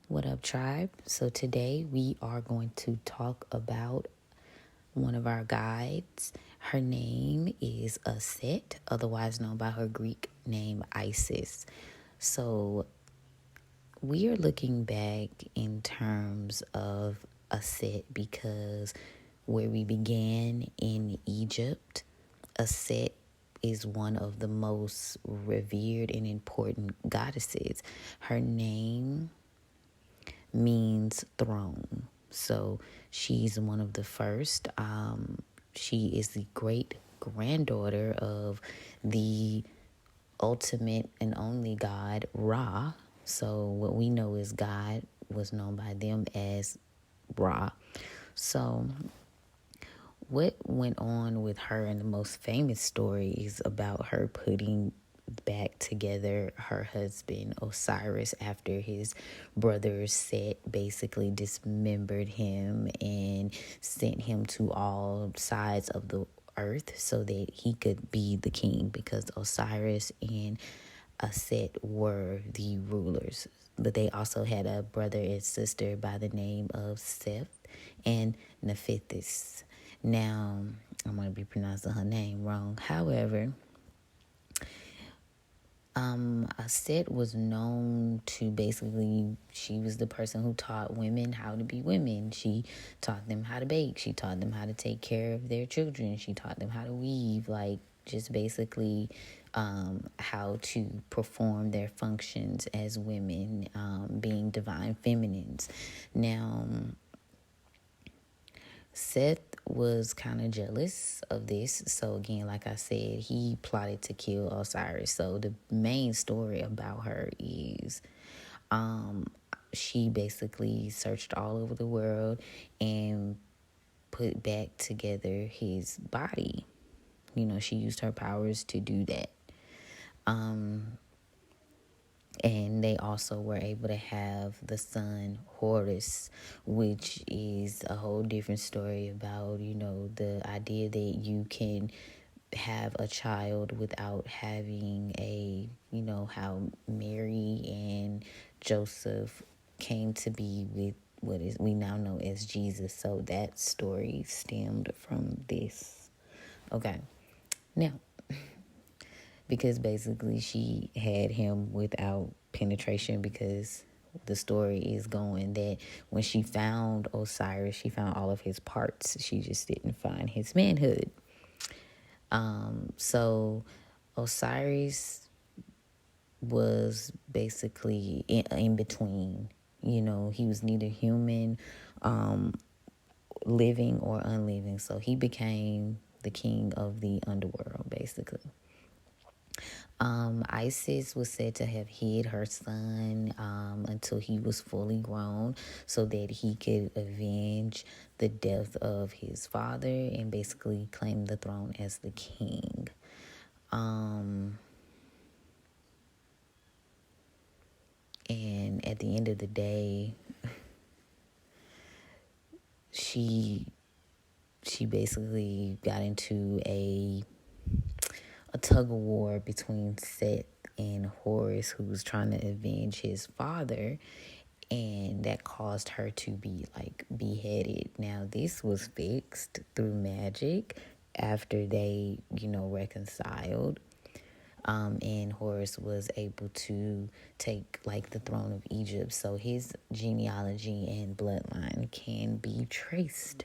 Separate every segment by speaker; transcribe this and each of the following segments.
Speaker 1: What up, tribe? So today we are going to talk about one of our guides. Her name is Aset, otherwise known by her Greek name Isis. So we are looking back in terms of Aset because where we began in Egypt, Aset is one of the most revered and important goddesses. Her name means throne. So she's one of the first. She is the great granddaughter of the ultimate and only God, Ra. So what we know as God was known by them as Ra. So what went on with her, and the most famous story is about her putting back together her husband Osiris after his brother Set basically dismembered him and sent him to all sides of the earth so that he could be the king, because Osiris and Aset were the rulers. But they also had a brother and sister by the name of Seth and Nephthys. Now, I'm going to be pronouncing her name wrong. However, Aset was known to basically, she was the person who taught women how to be women. She taught them how to bake. She taught them how to take care of their children. She taught them how to weave, like just basically how to perform their functions as women, being divine feminines. Now, Seth was kind of jealous of this. So again, like I said, he plotted to kill Osiris. So the main story about her is she basically searched all over the world and put back together his body. You know, she used her powers to do that. And they also were able to have the son Horus, which is a whole different story about, you know, the idea that you can have a child without having a, you know, how Mary and Joseph came to be with what is we now know as Jesus. So that story stemmed from this. Okay. Now, because basically she had him without penetration, because the story is going that when she found Osiris, she found all of his parts. She just didn't find his manhood. So Osiris was basically in between. You know, he was neither human, living or unliving. So he became the king of the underworld, basically. Isis was said to have hid her son until he was fully grown so that he could avenge the death of his father and basically claim the throne as the king. And at the end of the day, she basically got into a tug of war between Seth and Horus, who was trying to avenge his father, and that caused her to be like beheaded. Now, this was fixed through magic after they, you know, reconciled. And Horus was able to take like the throne of Egypt, so his genealogy and bloodline can be traced.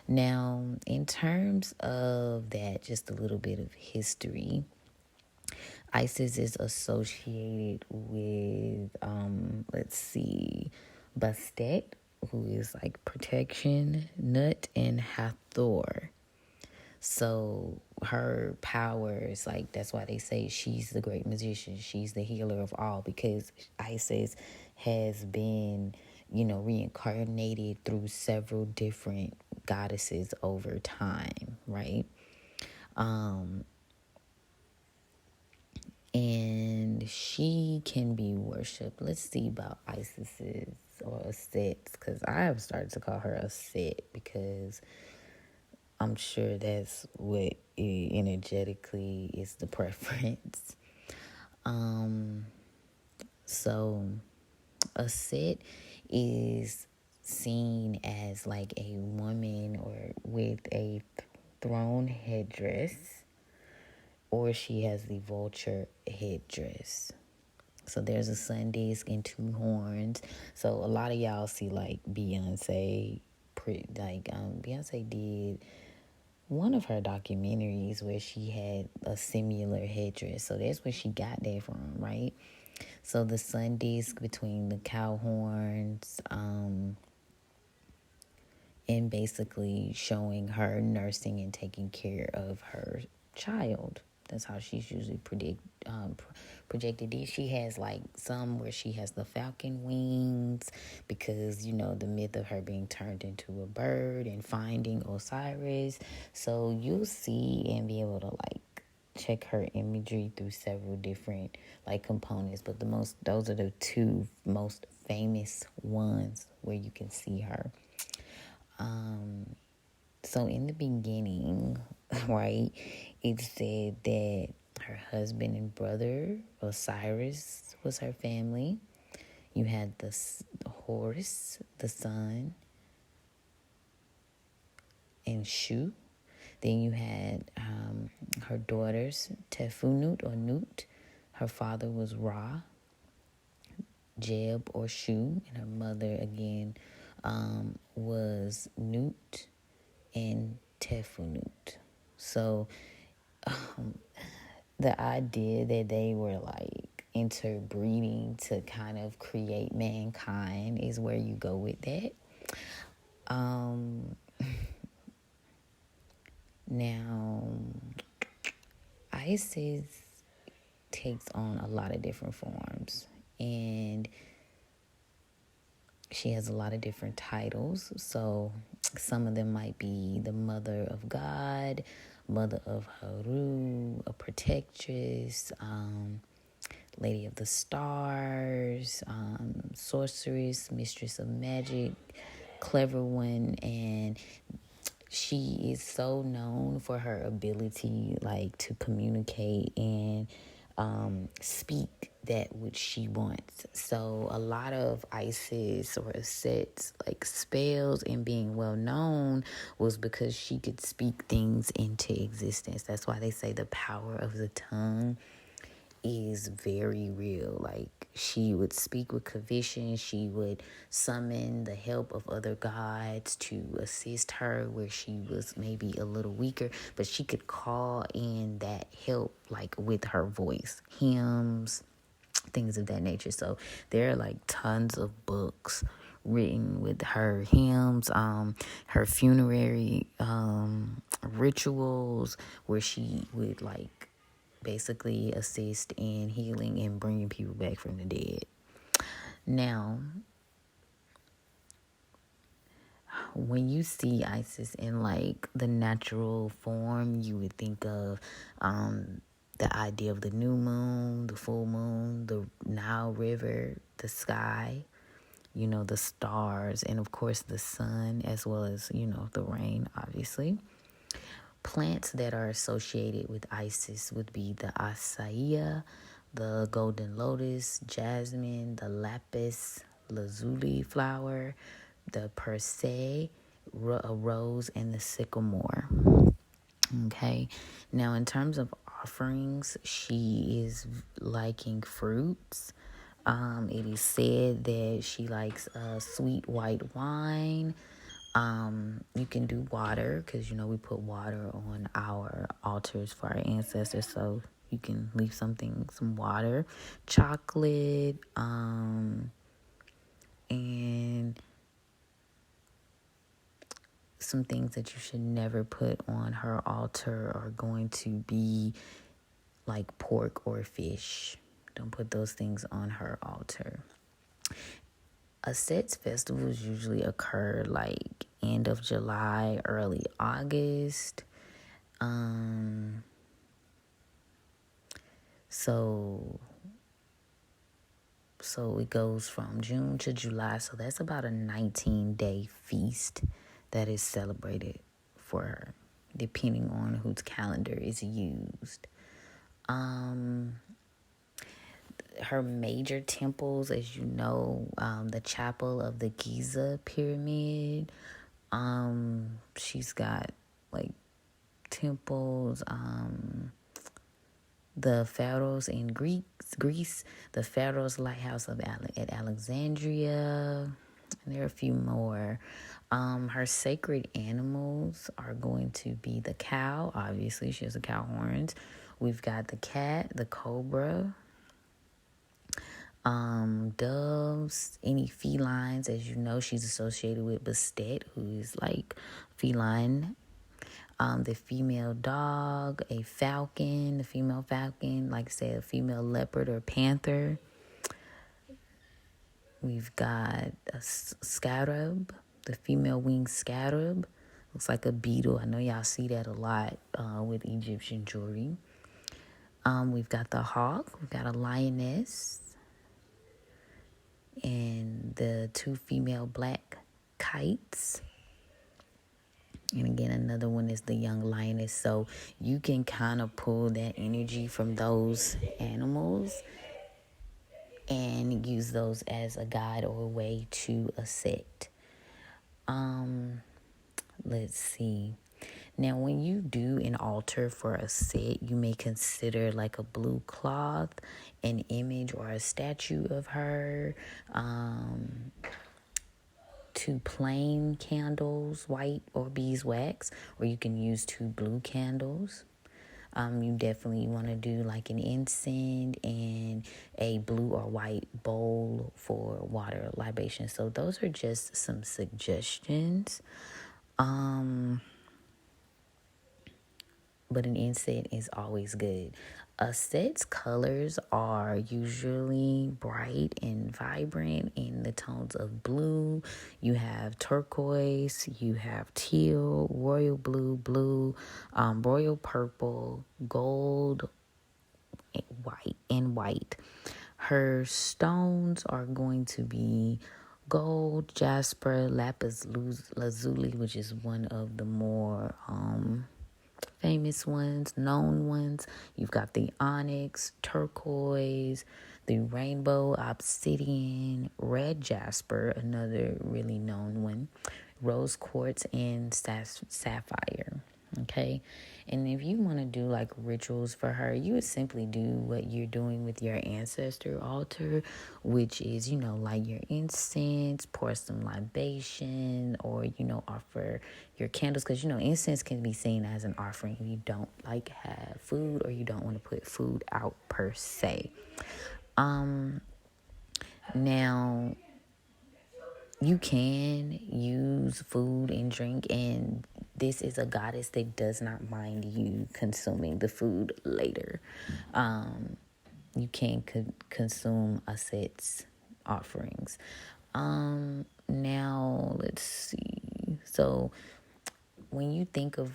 Speaker 1: Now, in terms of that, just a little bit of history. Isis is associated with, Bastet, who is like protection, Nut, and Hathor. So her powers, like, that's why they say she's the great magician. She's the healer of all, because Isis has been, you know, reincarnated through several different goddesses over time, right? And she can be worshipped. Let's see about Isis's or Aset's, because I have started to call her Aset because I'm sure that's what energetically is the preference. So Aset is seen as like a woman or with a throne headdress, or she has the vulture headdress. So there's a sun disk and two horns. So a lot of y'all see like Beyonce, Beyonce did one of her documentaries where she had a similar headdress. So that's where she got that from, right? So the sun disk between the cow horns, and basically showing her nursing and taking care of her child. That's how she's usually projected it. She has like some where she has the falcon wings because, the myth of her being turned into a bird and finding Osiris. So you'll see and be able to like check her imagery through several different like components. But those are the two most famous ones where you can see her. So in the beginning, right, it said that her husband and brother, Osiris, was her family. You had the Horus, the sun, and Shu. Then you had her daughters, Tefunut or Nut. Her father was Ra, Jeb or Shu, and her mother again was Nut and Tefunut. So the idea that they were like interbreeding to kind of create mankind is where you go with that. Now, Isis takes on a lot of different forms, and she has a lot of different titles. So some of them might be the mother of God, mother of Haru, a protectress, lady of the stars, sorceress, mistress of magic, clever one, and she is so known for her ability like to communicate and speak that which she wants. So a lot of Isis or Aset's like spells and being well known was because she could speak things into existence. That's why they say the power of the tongue is very real. Like she would speak with conviction. She would summon the help of other gods to assist her where she was maybe a little weaker, but she could call in that help like with her voice, hymns, things of that nature. So there are like tons of books written with her hymns, her funerary rituals where she would like basically assist in healing and bringing people back from the dead. Now, when you see Isis in like the natural form, you would think of the idea of the new moon, the full moon, the Nile River, the sky, the stars, and of course the sun, as well as, the rain, obviously. Plants that are associated with Isis would be the acai, the golden lotus, jasmine, the lapis lazuli flower, the persea, a rose, and the sycamore. Okay, now in terms of offerings, she is liking fruits. It is said that she likes sweet white wine. You can do water because, we put water on our altars for our ancestors. So you can leave some water, chocolate, and some things that you should never put on her altar are going to be like pork or fish. Don't put those things on her altar. Aset's festivals usually occur like end of July, early August. So it goes from June to July. So that's about a 19-day feast that is celebrated for her, depending on whose calendar is used. her major temples, as you know, the chapel of the Giza pyramid. She's got like temples, the pharaohs in Greece, the pharaoh's lighthouse at Alexandria, and there are a few more. Her sacred animals are going to be the cow. Obviously, she has the cow horns. We've got the cat, the cobra, doves, any felines. As you know, she's associated with Bastet, who is like feline. The female dog, a falcon, the female falcon, like I said, a female leopard or panther. We've got a scarab, the female winged scarab. Looks like a beetle. I know y'all see that a lot with Egyptian jewelry. We've got the hawk. We've got a lioness. And the two female black kites. And again, another one is the young lioness. So you can kind of pull that energy from those animals and use those as a guide or a way to Aset. Let's see. Now, when you do an altar for Aset, you may consider like a blue cloth, an image or a statue of her, 2 plain candles, white or beeswax, or you can use 2 blue candles. You definitely want to do like an incense and a blue or white bowl for water libation. So those are just some suggestions. But an incense is always good. Aset's colors are usually bright and vibrant in the tones of blue. You have turquoise, you have teal, royal blue, royal purple, gold, and white. Her stones are going to be gold, jasper, lapis lazuli, which is one of the more famous ones, known ones. You've got the onyx, turquoise, the rainbow obsidian, red jasper, another really known one, rose quartz, and sapphire. Okay, and if you want to do like rituals for her, you would simply do what you're doing with your ancestor altar, which is, light your incense, pour some libation, or, offer your candles, because, incense can be seen as an offering if you don't like have food or you don't want to put food out per se. Now, you can use food and drink, and this is a goddess that does not mind you consuming the food later. You can consume Aset's offerings. Now, let's see. So, when you think of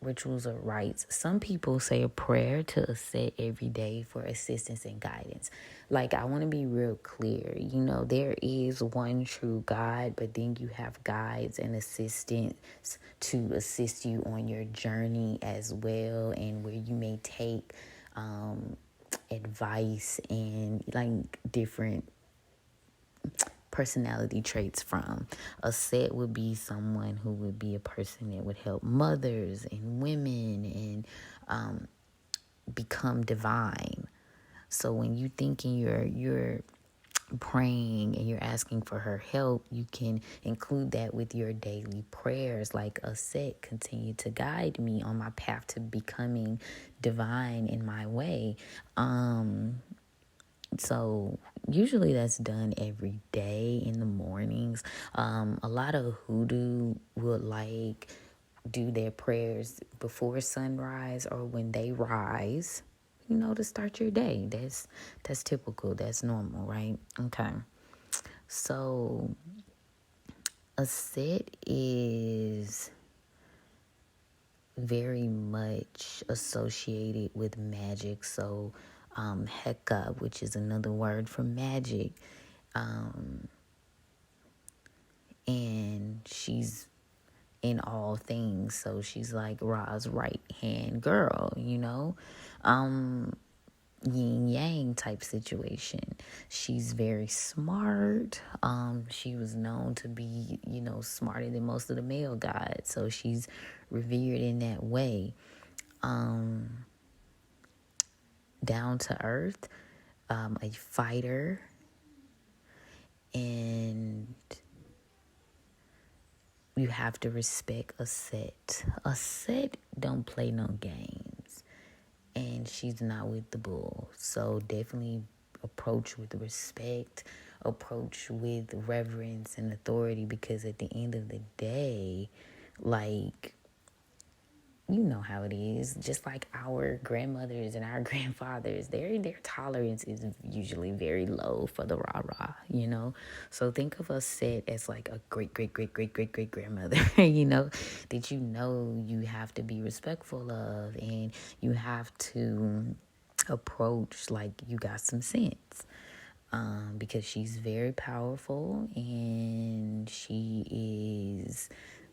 Speaker 1: rituals or rites, some people say a prayer to Aset every day for assistance and guidance. Like, I want to be real clear. There is one true God, but then you have guides and assistants to assist you on your journey as well, and where you may take advice and like different personality traits from. Aset would be someone who would be a person that would help mothers and women and become divine. So when you thinking you're praying and you're asking for her help, you can include that with your daily prayers, like Aset, continue to guide me on my path to becoming divine in my way. So usually that's done every day in the mornings. A lot of hoodoo would like do their prayers before sunrise or when they rise, to start your day. That's typical. That's normal, right? Okay. So Aset is very much associated with magic. So Heka, which is another word for magic, and she's in all things. So she's like Ra's right hand girl, yin yang type situation. She's very smart. She was known to be, smarter than most of the male gods. So she's revered in that way. Down to earth, a fighter, and you have to respect Aset. Aset don't play no games, and she's not with the bull. So definitely approach with respect, approach with reverence and authority, because at the end of the day, like, you know how it is. Just like our grandmothers and our grandfathers, their tolerance is usually very low for the rah-rah. So think of us Set as like a great, great, great, great, great, great grandmother, that you have to be respectful of, and you have to approach like you got some sense. Because she's very powerful and she is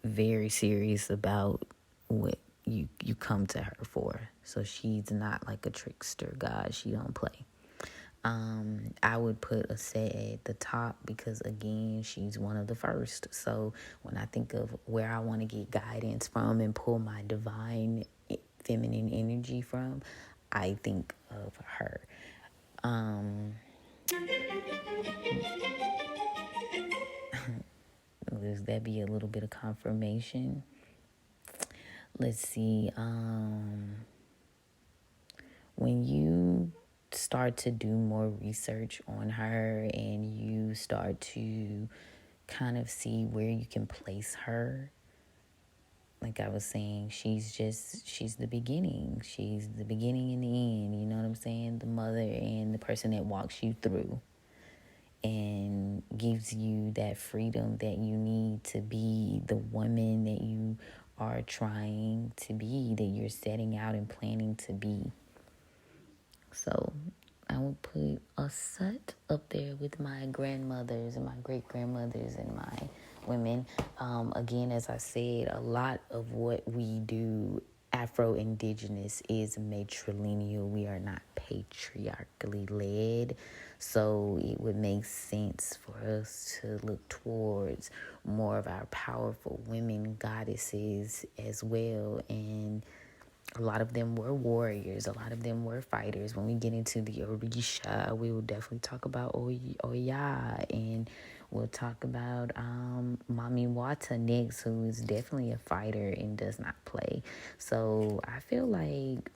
Speaker 1: very serious about what you come to her for. So she's not like a trickster god. She don't play. I would put Aset at the top because, again, she's one of the first. So when I think of where I want to get guidance from and pull my divine feminine energy from, I think of her. Does that be a little bit of confirmation? Let's see. When you start to do more research on her and you start to kind of see where you can place her, like I was saying, she's the beginning. She's the beginning and the end. You know what I'm saying? The mother and the person that walks you through and gives you that freedom that you need to be the woman that you are trying to be, that you're setting out and planning to be. So I would put Aset up there with my grandmothers and my great grandmothers and my women. Again, as I said, a lot of what we do Afro-Indigenous is matrilineal. We are not patriarchally led. So it would make sense for us to look towards more of our powerful women goddesses as well. And a lot of them were warriors. A lot of them were fighters. When we get into the Orisha, we will definitely talk about Oya, and we'll talk about Mami Wata next, who is definitely a fighter and does not play. So I feel like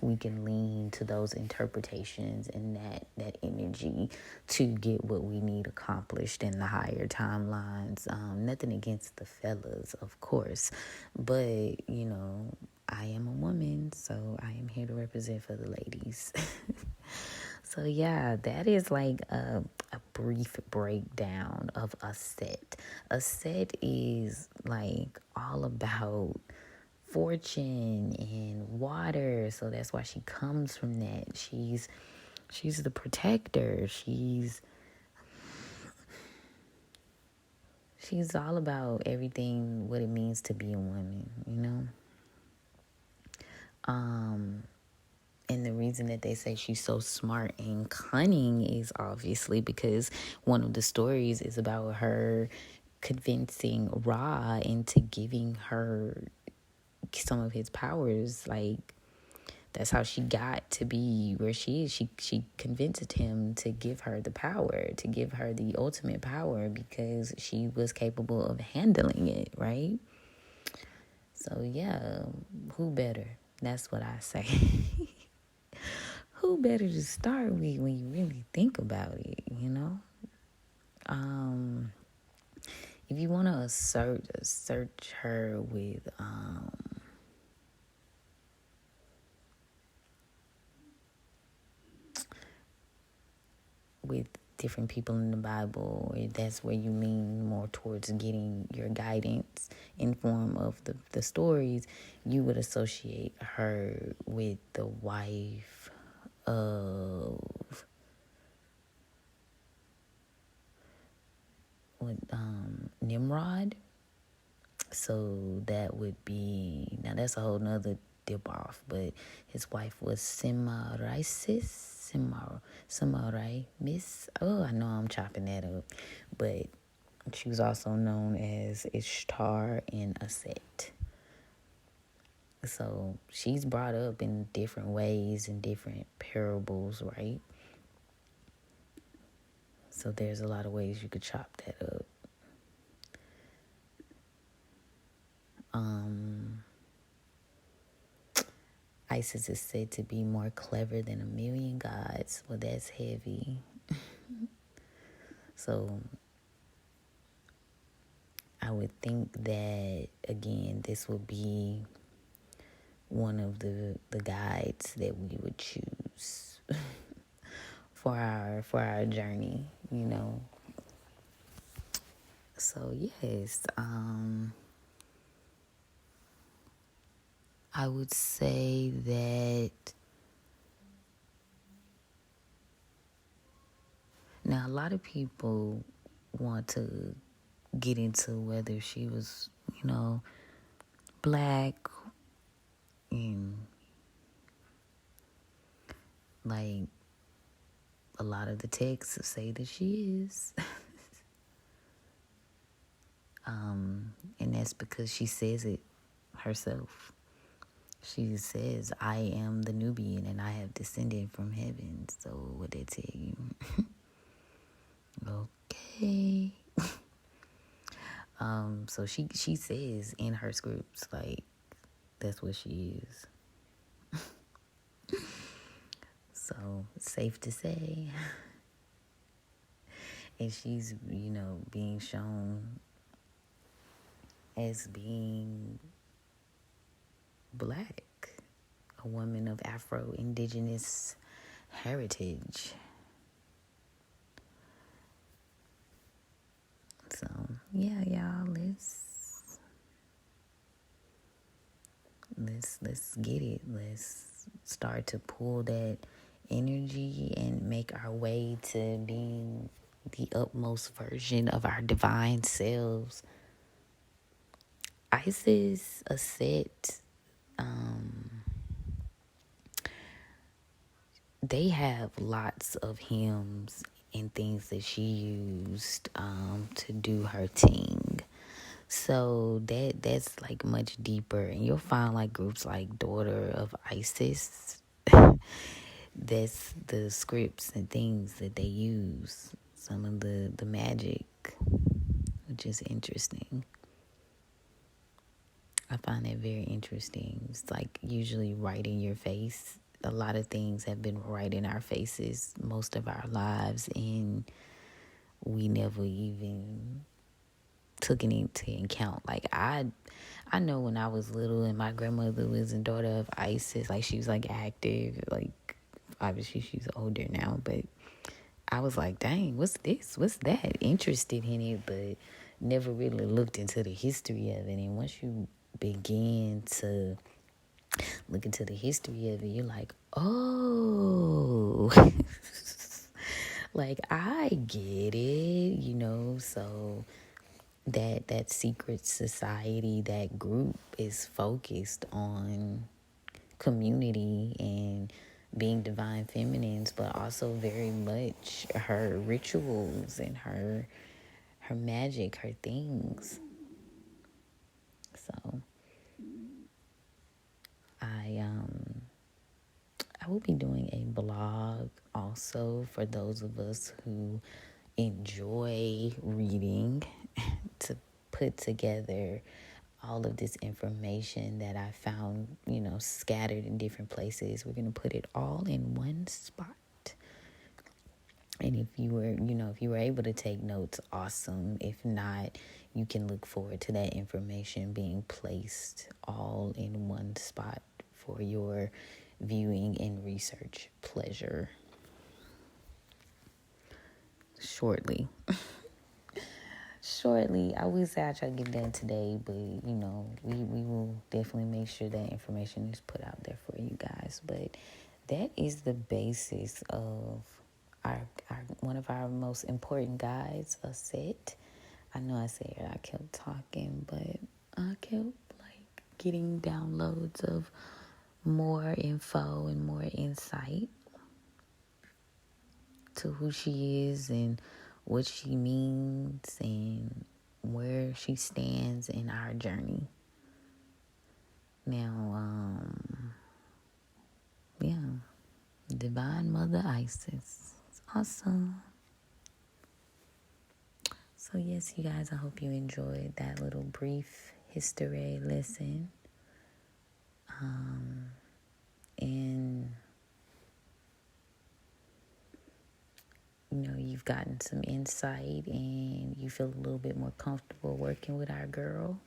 Speaker 1: we can lean to those interpretations and that energy to get what we need accomplished in the higher timelines. Nothing against the fellas, of course, but I am a woman, so I am here to represent for the ladies. So yeah, that is like a brief breakdown of Aset. Aset is like all about fortune and water, so that's why she comes from that. She's the protector. She's all about everything, what it means to be a woman. And the reason that they say she's so smart and cunning is obviously because one of the stories is about her convincing Ra into giving her some of his powers. Like, that's how she got to be where she is. She convinced him to give her the power, to give her the ultimate power, because she was capable of handling it, right? So yeah, who better? That's what I say. Who better to start with when you really think about it, If you want to search her with different people in the Bible, or that's where you lean more towards getting your guidance in form of the stories, you would associate her with the wife of Nimrod. So that would be, now that's a whole nother dip off. But his wife was Samarai, Miss. Oh, I know I'm chopping that up. But she was also known as Ishtar and Aset. So she's brought up in different ways in different parables, right? So there's a lot of ways you could chop that up. Isis is said to be more clever than a million gods. Well, that's heavy. So I would think that, again, this would be one of the guides that we would choose for our journey, you know. So yes, I would say that now a lot of people want to get into whether she was, you know, black, and like a lot of the texts say that she is. And that's because she says it herself. She says, I am the Nubian and I have descended from heaven. So what they tell you? Okay. So she says in her scripts, like, that's what she is. So it's safe to say. And she's, you know, being shown as being black, a woman of Afro-Indigenous heritage. So yeah, y'all, let's get it. Let's start to pull that energy and make our way to being the utmost version of our divine selves. Isis, Aset, they have lots of hymns and things that she used to do her thing. So that's like much deeper, and you'll find like groups like Daughter of Isis. That's the scripts and things that they use. Some of the magic, which is interesting. I find that very interesting. It's like usually right in your face. A lot of things have been right in our faces most of our lives, and we never even took it into account. Like I know when I was little and my grandmother was a Daughter of Isis, like she was like active, like obviously she's older now, but I was like, dang, what's this? What's that? Interested in it, but never really looked into the history of it. And once you begin to look into the history of it, you're like, oh, like I get it, you know. So that secret society, that group is focused on community and being divine feminines, but also very much her rituals and her magic, her things. So I will be doing a blog also for those of us who enjoy reading to put together all of this information that I found, you know, scattered in different places. We're going to put it all in one spot. And if you were able to take notes, awesome. If not, you can look forward to that information being placed all in one spot for your viewing and research pleasure shortly. I would say I try to get done today, but you know, we will definitely make sure that information is put out there for you guys. But that is the basis of our one of our most important guides, Aset. I know I said I kept talking, but I kept like getting downloads of more info and more insight to who she is and what she means and where she stands in our journey. Now, yeah, Divine Mother Isis. It's awesome. So yes, you guys, I hope you enjoyed that little brief history lesson. And you've gotten some insight and you feel a little bit more comfortable working with our girl.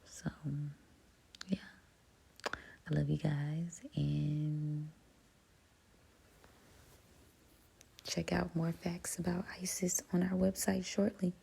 Speaker 1: So, yeah. I love you guys, and check out more facts about Isis on our website shortly.